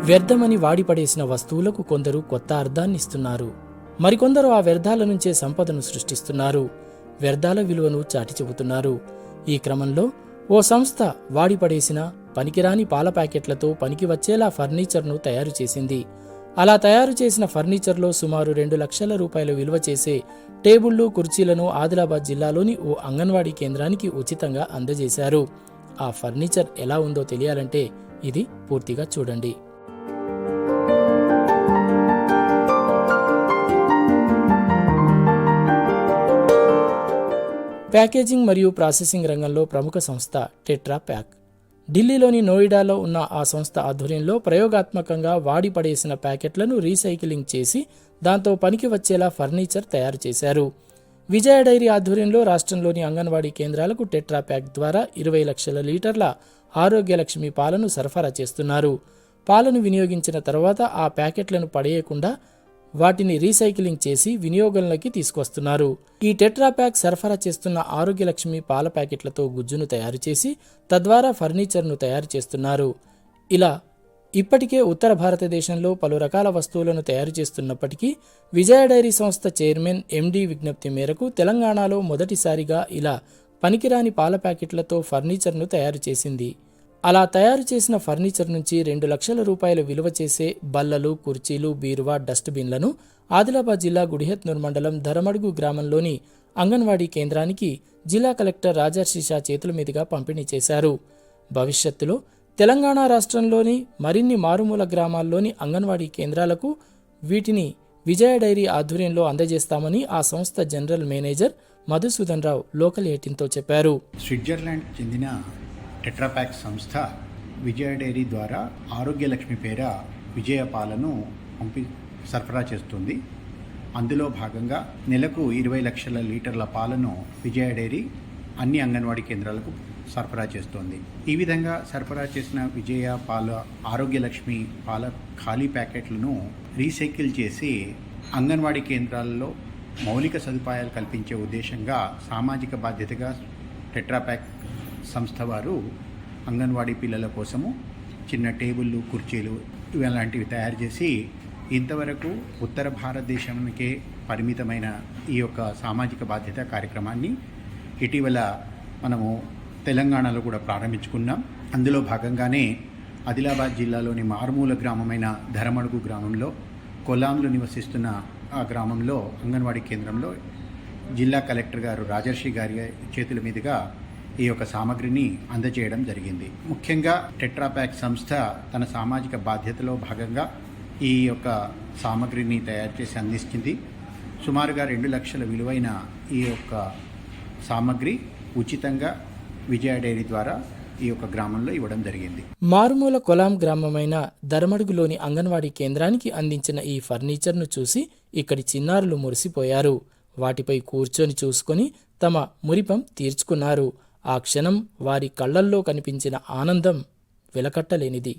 వ్యర్థమని వాడిపడేసిన వస్తువులకు కొందరు కొత్త అర్థాన్నిస్తున్నారు. మరికొందరు ఆ వ్యర్థాల నుంచే సంపదను సృష్టిస్తున్నారు. వ్యర్థాల విలువను చాటి చెబుతున్నారు. ఈ క్రమంలో ఓ సంస్థ వాడిపడేసిన పనికిరాని పాల ప్యాకెట్లతో పనికి వచ్చేలా ఫర్నిచర్ను తయారు చేసింది. అలా తయారు చేసిన ఫర్నిచర్లో సుమారు 2 లక్షల రూపాయల విలువ చేసే టేబుళ్లు, కుర్చీలను ఆదిలాబాద్ జిల్లాలోని ఓ అంగన్వాడీ కేంద్రానికి ఉచితంగా అందజేశారు. ఆ ఫర్నిచర్ ఎలా ఉందో తెలియాలంటే ఇది పూర్తిగా చూడండి. ప్యాకేజింగ్ మరియు ప్రాసెసింగ్ రంగంలో ప్రముఖ సంస్థ టెట్రా ప్యాక్. ఢిల్లీలోని నోయిడాలో ఉన్న ఆ సంస్థ ఆధ్వర్యంలో ప్రయోగాత్మకంగా వాడి పడేసిన ప్యాకెట్లను రీసైక్లింగ్ చేసి దాంతో పనికి వచ్చేలా ఫర్నిచర్ తయారు చేశారు. విజయ డైరీ ఆధ్వర్యంలో రాష్ట్రంలోని అంగన్వాడీ కేంద్రాలకు టెట్రా ప్యాక్ ద్వారా 20 లక్షల లీటర్ల ఆరోగ్యలక్ష్మి పాలను సరఫరా చేస్తున్నారు. పాలను వినియోగించిన తర్వాత ఆ ప్యాకెట్లను పడేయకుండా వాటిని రీసైక్లింగ్ చేసి వినియోగంలోకి తీసుకొస్తున్నారు. ఈ టెట్రా ప్యాక్ సరఫరా చేస్తున్న ఆరోగ్యలక్ష్మి పాల ప్యాకెట్లతో గుజ్జును తయారు చేసి తద్వారా ఫర్నిచర్ను తయారు చేస్తున్నారు. ఇలా ఇప్పటికే ఉత్తర భారతదేశంలో పలు రకాల వస్తువులను తయారు చేస్తున్నప్పటికీ విజయ డైరీ సంస్థ చైర్మన్ ఎండి విజ్ఞప్తి మేరకు తెలంగాణలో మొదటిసారిగా ఇలా పనికిరాని పాల ప్యాకెట్లతో ఫర్నిచర్ను తయారు చేసింది. అలా తయారు చేసిన ఫర్నిచర్ నుంచి 2 లక్షల రూపాయల విలువ చేసే బల్లలు, కుర్చీలు, బీరువా, డస్ట్బిన్లను ఆదిలాబాద్ జిల్లా గుడిహెత్నూర్ మండలం ధరమడుగు గ్రామంలోని అంగన్వాడీ కేంద్రానికి జిల్లా కలెక్టర్ రాజర్షిషా చేతుల మీదుగా పంపిణీ చేశారు. భవిష్యత్తులో తెలంగాణ రాష్ట్రంలోని మరిన్ని మారుమూల గ్రామాల్లోని అంగన్వాడీ కేంద్రాలకు వీటిని విజయ డైరీ ఆధ్వర్యంలో అందజేస్తామని ఆ సంస్థ జనరల్ మేనేజర్ మధుసూదన్ రావు లోకల్ 18తో చెప్పారు. స్విట్జర్లాండ్ చెందిన టెట్రాప్యాక్ సంస్థ విజయ డైరీ ద్వారా ఆరోగ్యలక్ష్మి పేర విజయ పాలను సరఫరా చేస్తుంది. అందులో భాగంగా నెలకు 20 లక్షల లీటర్ల పాలను విజయ డైరీ అన్ని అంగన్వాడీ కేంద్రాలకు సరఫరా చేస్తోంది. ఈ విధంగా సరఫరా చేసిన విజయ పాల ఆరోగ్యలక్ష్మి పాల ఖాళీ ప్యాకెట్లను రీసైకిల్ చేసి అంగన్వాడీ కేంద్రాల్లో మౌలిక సదుపాయాలు కల్పించే ఉద్దేశంగా సామాజిక బాధ్యతగా టెట్రాప్యాక్ సంస్థ వారు అంగన్వాడీ పిల్లల కోసము చిన్న టేబుళ్ళు, కుర్చీలు ఇలాంటివి తయారు చేసి ఇంతవరకు ఉత్తర భారతదేశానికే పరిమితమైన ఈ యొక్క సామాజిక బాధ్యత కార్యక్రమాన్ని ఇటీవల మనము తెలంగాణలో కూడా ప్రారంభించుకున్నాం. అందులో భాగంగానే ఆదిలాబాద్ జిల్లాలోని మారుమూల గ్రామమైన ధరమడుగు గ్రామంలో కొలాంలో నివసిస్తున్న ఆ గ్రామంలో అంగన్వాడీ కేంద్రంలో జిల్లా కలెక్టర్ గారు రాజర్షి గారి చేతుల మీదుగా ఈ యొక్క సామగ్రిని అందజేయడం జరిగింది. ముఖ్యంగా టెట్రాప్యాక్ సంస్థ తన సామాజిక బాధ్యతలో భాగంగా ఈ యొక్క సామగ్రిని తయారు చేసి అందిస్తుంది. సుమారుగా 2 లక్షల విలువైన ఈ యొక్క సామగ్రి ఉచితంగా విజయ డైరీ ద్వారా ఈ యొక్క గ్రామంలో ఇవ్వడం జరిగింది. మారుమూల కొలాం గ్రామమైన ధరమడుగులోని అంగన్వాడీ కేంద్రానికి అందించిన ఈ ఫర్నిచర్ను చూసి ఇక్కడి చిన్నారులు మురిసిపోయారు. వాటిపై కూర్చొని చూసుకొని తమ మురిపం తీర్చుకున్నారు. ఆ క్షణం వారి కళ్లల్లో కనిపించిన ఆనందం వెలకట్టలేనిది.